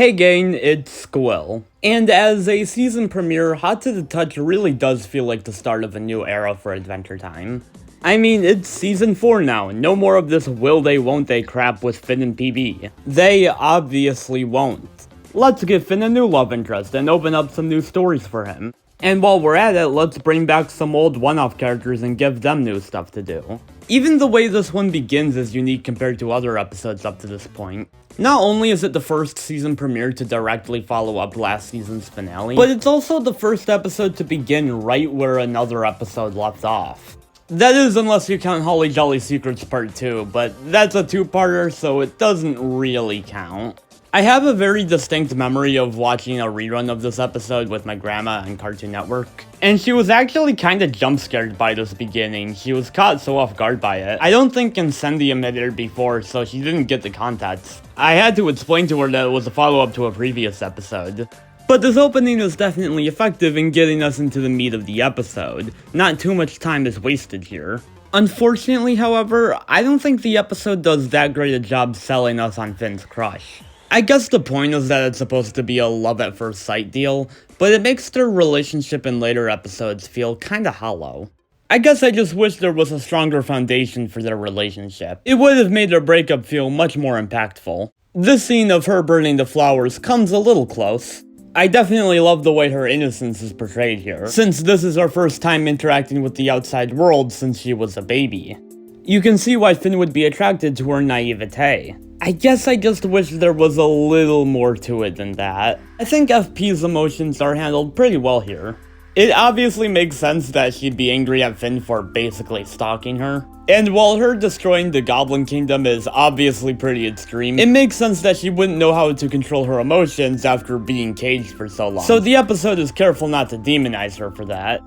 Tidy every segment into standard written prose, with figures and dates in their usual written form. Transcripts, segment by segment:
Hey gang, it's Squill. And as a season premiere, Hot to the Touch really does feel like the start of a new era for Adventure Time. I mean, it's season 4 now, no more of this will they won't they crap with Finn and PB. They obviously won't. Let's give Finn a new love interest and open up some new stories for him. And while we're at it, let's bring back some old one-off characters and give them new stuff to do. Even the way this one begins is unique compared to other episodes up to this point. Not only is it the first season premiere to directly follow up last season's finale, but it's also the first episode to begin right where another episode left off. That is, unless you count Holly Jolly Secrets Part 2, but that's a two-parter, so it doesn't really count. I have a very distinct memory of watching a rerun of this episode with my grandma on Cartoon Network, and she was actually kinda jump-scared by this beginning. She was caught so off guard by it. I don't think Incendium had aired before, so she didn't get the context. I had to explain to her that it was a follow-up to a previous episode. But this opening is definitely effective in getting us into the meat of the episode. Not too much time is wasted here. Unfortunately, however, I don't think the episode does that great a job selling us on Finn's crush. I guess the point is that it's supposed to be a love-at-first-sight deal, but it makes their relationship in later episodes feel kinda hollow. I guess I just wish there was a stronger foundation for their relationship. It would have made their breakup feel much more impactful. This scene of her burning the flowers comes a little close. I definitely love the way her innocence is portrayed here, since this is her first time interacting with the outside world since she was a baby. You can see why Finn would be attracted to her naivete. I guess I just wish there was a little more to it than that. I think FP's emotions are handled pretty well here. It obviously makes sense that she'd be angry at Finn for basically stalking her. And while her destroying the Goblin Kingdom is obviously pretty extreme, it makes sense that she wouldn't know how to control her emotions after being caged for so long. So the episode is careful not to demonize her for that.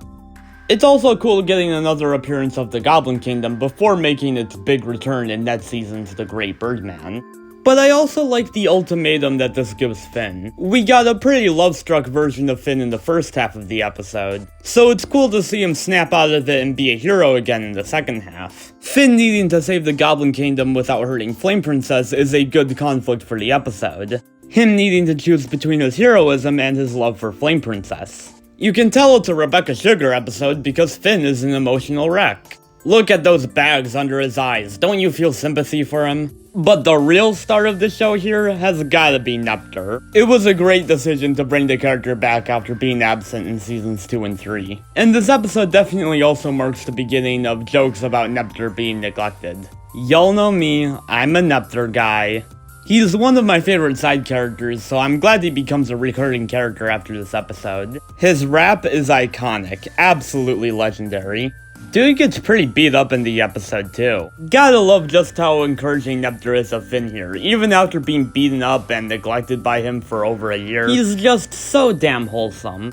It's also cool getting another appearance of the Goblin Kingdom before making its big return in next season's The Great Birdman. But I also like the ultimatum that this gives Finn. We got a pretty love-struck version of Finn in the first half of the episode, so it's cool to see him snap out of it and be a hero again in the second half. Finn needing to save the Goblin Kingdom without hurting Flame Princess is a good conflict for the episode. Him needing to choose between his heroism and his love for Flame Princess. You can tell it's a Rebecca Sugar episode because Finn is an emotional wreck. Look at those bags under his eyes, don't you feel sympathy for him? But the real star of the show here has gotta be Neptr. It was a great decision to bring the character back after being absent in seasons 2 and 3. And this episode definitely also marks the beginning of jokes about Neptr being neglected. Y'all know me, I'm a Neptr guy. He's one of my favorite side characters, so I'm glad he becomes a recurring character after this episode. His rap is iconic, absolutely legendary. Dude gets pretty beat up in the episode too. Gotta love just how encouraging Neptr is of Finn here, even after being beaten up and neglected by him for over a year. He's just so damn wholesome.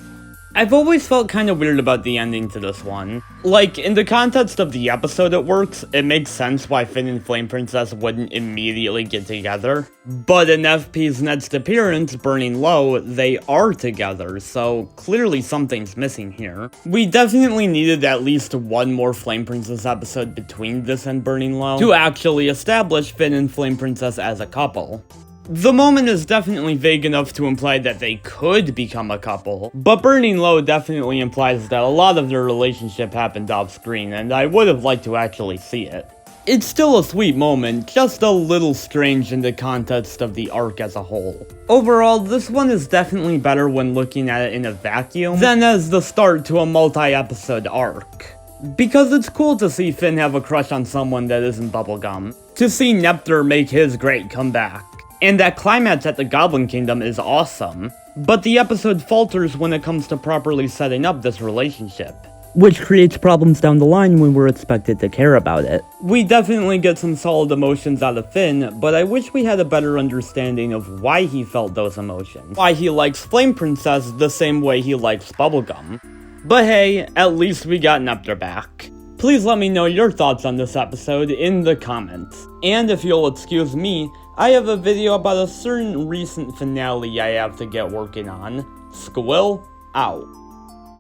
I've always felt kinda weird about the ending to this one. Like, in the context of the episode it works, it makes sense why Finn and Flame Princess wouldn't immediately get together. But in FP's next appearance, Burning Low, they are together, so clearly something's missing here. We definitely needed at least one more Flame Princess episode between this and Burning Low to actually establish Finn and Flame Princess as a couple. The moment is definitely vague enough to imply that they could become a couple, but Burning Low definitely implies that a lot of their relationship happened off screen, and I would have liked to actually see it. It's still a sweet moment, just a little strange in the context of the arc as a whole. Overall, this one is definitely better when looking at it in a vacuum than as the start to a multi-episode arc. Because it's cool to see Finn have a crush on someone that isn't bubblegum, to see Neptr make his great comeback. And that climax at the Goblin Kingdom is awesome, but the episode falters when it comes to properly setting up this relationship, which creates problems down the line when we're expected to care about it. We definitely get some solid emotions out of Finn, but I wish we had a better understanding of why he felt those emotions. Why he likes Flame Princess the same way he likes bubblegum. But hey, at least we got Neptr back. Please let me know your thoughts on this episode in the comments. And if you'll excuse me, I have a video about a certain recent finale I have to get working on. Squill out.